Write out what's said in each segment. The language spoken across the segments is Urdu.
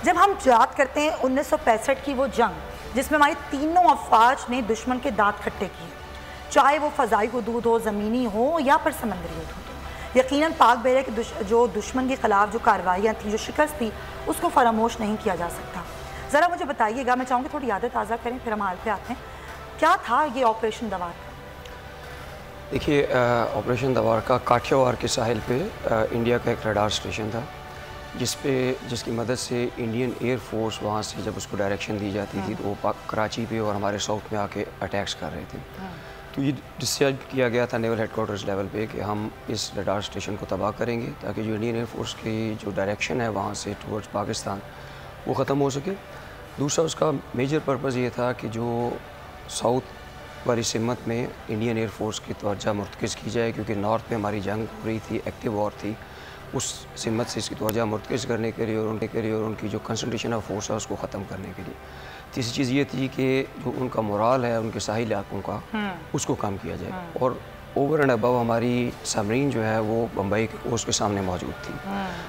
جب ہم یاد کرتے ہیں 1965 کی وہ جنگ جس میں ہماری تینوں افواج نے دشمن کے دانت کھٹے کیے، چاہے وہ فضائی حدود ہو، زمینی ہو یا پھر سمندری حدود ہو، یقیناً پاک بیرے کے جو دشمن کے خلاف جو کارروائیاں تھیں، جو شکست تھی، اس کو فراموش نہیں کیا جا سکتا۔ ذرا مجھے بتائیے گا، میں چاہوں گی تھوڑی یادیں تازہ کریں پھر ہم حال پہ آتے ہیں، کیا تھا یہ آپریشن دوار کا؟ دیکھیے، آپریشن دوار کا کاٹھیاوار کے ساحل پہ انڈیا کا ایک ریڈار اسٹیشن تھا، جس کی مدد سے انڈین ایئر فورس وہاں سے جب اس کو ڈائریکشن دی جاتی تھی تو وہ کراچی پہ اور ہمارے ساؤتھ میں آ کے اٹیکس کر رہے تھے۔ تو یہ ڈسائڈ کیا گیا تھا نیول ہیڈ کوارٹرز لیول پہ کہ ہم اس ریڈار اسٹیشن کو تباہ کریں گے تاکہ جو انڈین ایئر فورس کی جو ڈائریکشن ہے وہاں سے ٹورڈز پاکستان وہ ختم ہو سکے۔ دوسرا اس کا میجر پرپز یہ تھا کہ جو ساؤتھ والی سمت میں انڈین ایئر فورس کی توجہ مرتکز کی جائے، کیونکہ نارتھ میں ہماری جنگ ہو رہی تھی، ایکٹیو وار تھی، اس سمت سے اس کی توجہ مرتکز کرنے کے لیے اور ان کی جو کنسنٹریشن آف فورس ہے اس کو ختم کرنے کے لیے۔ تیسری چیز یہ تھی کہ جو ان کا مورال ہے ان کے ساحلی علاقوں کا، اس کو کم کیا جائے، اور اوور اینڈ ابو ہماری سبمرین جو ہے وہ بمبئی کے کوسٹ کے سامنے موجود تھی،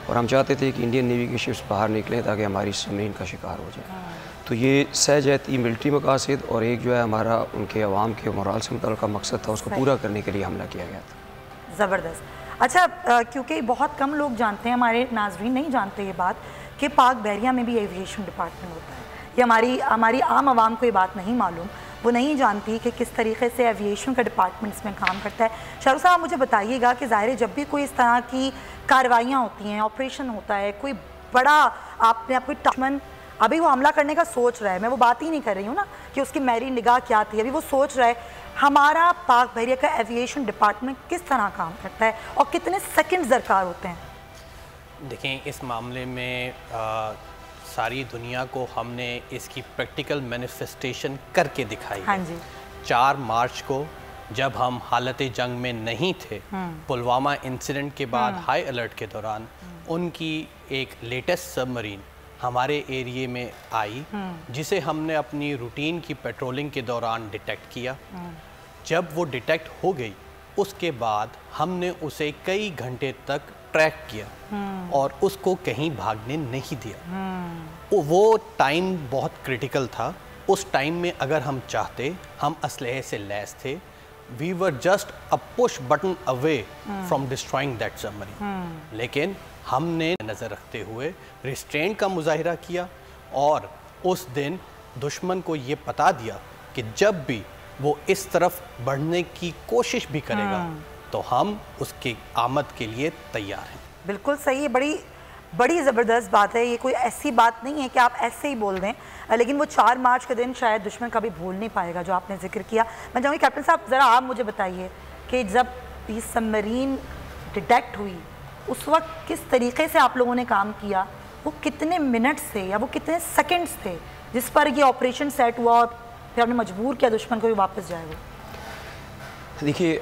اور ہم چاہتے تھے کہ انڈین نیوی کی شپس باہر نکلیں تاکہ ہماری سبمرین کا شکار ہو جائے۔ تو یہ سہجتی ملٹری مقاصد اور ایک جو ہے ہمارا ان کے عوام کے مورال سے متعلقہ مقصد تھا، اس کو پورا کرنے کے لیے حملہ کیا گیا تھا۔ زبردست۔ اچھا، کیونکہ بہت کم لوگ جانتے ہیں، ہمارے ناظرین نہیں جانتے یہ بات کہ پاک بحریہ میں بھی ایویشن ڈپارٹمنٹ ہوتا ہے، یہ ہماری عام عوام کو یہ بات نہیں معلوم، وہ نہیں جانتی کہ کس طریقے سے ایویشن کا ڈپارٹمنٹ اس میں کام کرتا ہے۔ شاہ رخ صاحب مجھے بتائیے گا کہ ظاہر ہے جب بھی کوئی اس طرح کی کارروائیاں ہوتی ہیں، آپریشن ہوتا ہے، کوئی بڑا آپ کوئی دشمن ابھی وہ حملہ کرنے کا سوچ رہا ہے، میں وہ بات ہی نہیں کر رہی ہوں نا کہ اس کی میری نگاہ کیا تھی، ابھی وہ سوچ رہا ہے، ہمارا پاک بحریہ کا ایویشن ڈپارٹمنٹ کس طرح کام کرتا ہے اور کتنے سیکنڈ درکار ہوتے ہیں؟ دیکھیں، اس معاملے میں ساری دنیا کو ہم نے اس کی پریکٹیکل مینیفیسٹیشن کر کے دکھائی ہے۔ 4 مارچ کو جب ہم حالت جنگ میں نہیں تھے، پلوامہ انسیڈنٹ کے بعد ہائی الرٹ کے دوران ان کی ایک لیٹسٹ سب مرین ہمارے ایریے میں آئی، جسے ہم نے اپنی روٹین کی پیٹرولنگ کے دوران ڈیٹیکٹ کیا۔ جب وہ ڈیٹیکٹ ہو گئی، اس کے بعد ہم نے اسے کئی گھنٹے تک ٹریک کیا اور اس کو کہیں بھاگنے نہیں دیا۔ وہ ٹائم بہت کریٹیکل تھا۔ اس ٹائم میں اگر ہم چاہتے، ہم اسلحے سے لیس تھے، we were just a push button away from destroying that submarine۔ لیکن ہم نے نظر رکھتے ہوئے ریسٹرینٹ کا مظاہرہ کیا اور اس دن دشمن کو یہ بتا دیا کہ جب بھی وہ اس طرف بڑھنے کی کوشش بھی کرے گا تو ہم اس کی آمد کے لیے تیار ہیں۔ بالکل صحیح، بڑی زبردست بات ہے، یہ کوئی ایسی بات نہیں ہے کہ آپ ایسے ہی بول دیں، لیکن وہ 4 مارچ کے دن شاید دشمن کبھی بھول نہیں پائے گا جو آپ نے ذکر کیا۔ میں چاہوں گی کیپٹن صاحب ذرا آپ مجھے بتائیے کہ جب یہ سبمرین ڈیٹیکٹ ہوئی اس وقت کس طریقے سے آپ لوگوں نے کام کیا، وہ کتنے منٹس تھے یا وہ کتنے سیکنڈز تھے جس پر یہ آپریشن سیٹ ہوا اور پھر آپ نے مجبور کیا دشمن کو بھی واپس جائے گا؟ دیکھیے،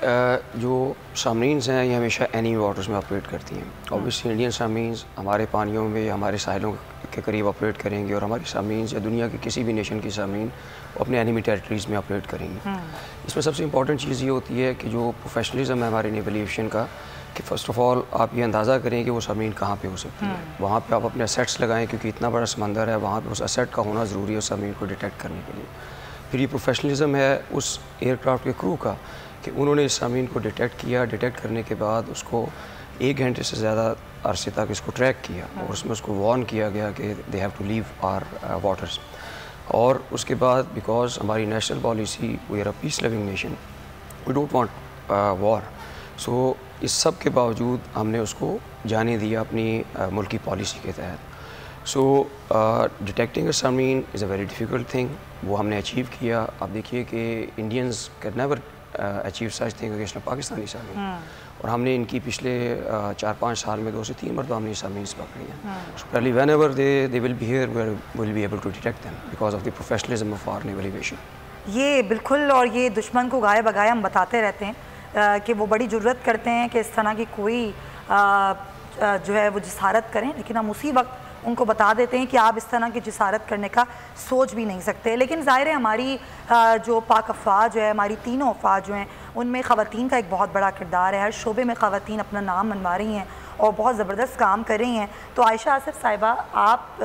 جو سبمرینز ہیں یہ ہمیشہ اینی واٹرز میں آپریٹ کرتی ہیں۔ اوبویسلی انڈین سبمرینز ہمارے پانیوں میں، ہمارے ساحلوں کے قریب آپریٹ کریں گے، اور ہماری سبمرینز یا دنیا کی کسی بھی نیشن کی سبمرین اپنے اینیمی ٹیریٹریز میں آپریٹ کریں گی۔ اس میں سب سے امپورٹنٹ چیز یہ ہوتی ہے کہ جو پروفیشنلزم ہے ہمارے نیول ایویشن کا، کہ فرسٹ آف آل آپ یہ اندازہ کریں کہ وہ سبمرین کہاں پہ ہو سکتی ہے، وہاں پہ آپ اپنے اسیٹس لگائیں، کیونکہ اتنا بڑا سمندر ہے، وہاں پہ اس اسیٹ کا ہونا ضروری ہے اس سبمرین کو ڈیٹیکٹ کرنے کے لیے۔ پھر یہ پروفیشنلزم ہے اس ایئر کرافٹ کے کرو کا کہ انہوں نے اس سبمرین کو ڈیٹیکٹ کیا، ڈیٹیکٹ کرنے کے بعد اس کو 1 گھنٹے سے زیادہ عرصے تک اس کو ٹریک کیا، اور اس میں اس کو وارن کیا گیا کہ they have to leave our waters. اور اس کے بعد بیکاز ہماری national policy, we are a peace loving nation, we don't want war, so اس سب کے باوجود ہم نے اس کو جانے دیا اپنی ملکی پالیسی کے تحت۔ So detecting a submarine is a very difficult thing, وہ ہم نے اچیو کیا۔ آپ دیکھیے کہ Indians can never achieve such thing against Pakistani submarine, اور ہم نے ان کی پچھلے 4-5 سال میں 2 سے 3 مرتبہ ہم نے سبمرینز پکڑی ہیں۔ پہلی whenever they will be here we will be able to detect them because of the professionalism of our naval aviation. یہ بالکل، اور یہ دشمن کو گائے بگائے ہم بتاتے رہتے ہیں کہ وہ بڑی جرت کرتے ہیں کہ اس طرح کی کوئی جو ہے وہ جسارت کریں، لیکن ہم اسی وقت ان کو بتا دیتے ہیں کہ آپ اس طرح کی جسارت کرنے کا سوچ بھی نہیں سکتے۔ لیکن ظاہر ہے ہماری جو پاک افواج ہے، ہماری تینوں افواج جو ہیں، ان میں خواتین کا ایک بہت بڑا کردار ہے، ہر شعبے میں خواتین اپنا نام منوا رہی ہیں اور بہت زبردست کام کر رہی ہیں۔ تو عائشہ آصف صاحبہ، آپ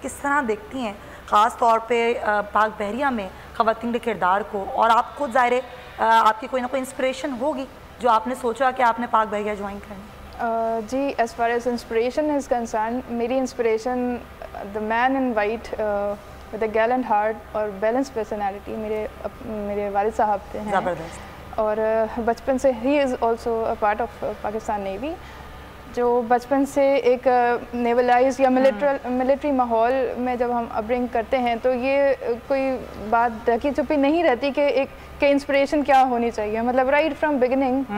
کس طرح دیکھتی ہیں خاص طور پہ پاک بحریہ میں خواتین کے کردار کو؟ اور آپ خود ظاہر آپ کی کوئی نہ کوئی انسپریشن ہوگی جو آپ نے سوچا کہ آپ نے پاک بحریہ جوائن کرنا؟ جی as far as inspiration is concern, میری inspiration the man in white with a gallant heart اور بیلنس پرسنالٹی میرے والد صاحب تھے ہیں. زبردست. اور بچپن سے ہی is also a part of Pakistan navy. جو بچپن سے ایک نیولائز یا ملٹری ماحول میں جب ہم اپبرنگ کرتے ہیں تو یہ کوئی بات ڈھکی چھپی نہیں رہتی کہ انسپریشن کیا ہونی چاہیے. مطلب right from beginning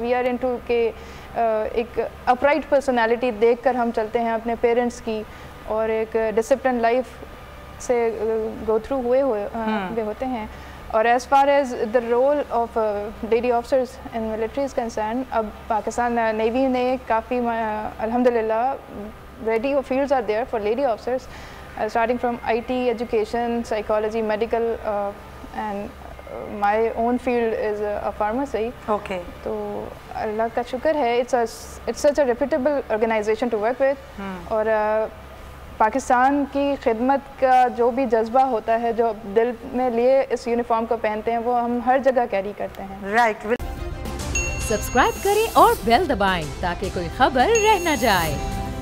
we are into کہ ایک اپرائٹ پرسنالٹی دیکھ کر ہم چلتے ہیں اپنے پیرنٹس کی، اور ایک ڈسپلن لائف سے گو تھرو ہوئے ہوتے ہیں. اور as far as the role of lady officers in military is concerned, اب پاکستان نیوی نے کافی الحمد للہ ready fields are there for lady officers starting from IT education, psychology, medical and my own field is pharmacy. Okay. تو اللہ کا شکر ہے it's such a reputable organisation to work with. اور پاکستان کی خدمت کا جو بھی جذبہ ہوتا ہے جو دل میں لیے اس یونیفارم کو پہنتے ہیں وہ ہم ہر جگہ کیری کرتے ہیں. رائٹ. سبسکرائب کریں اور بیل دبائیں تاکہ کوئی خبر رہ نہ جائے.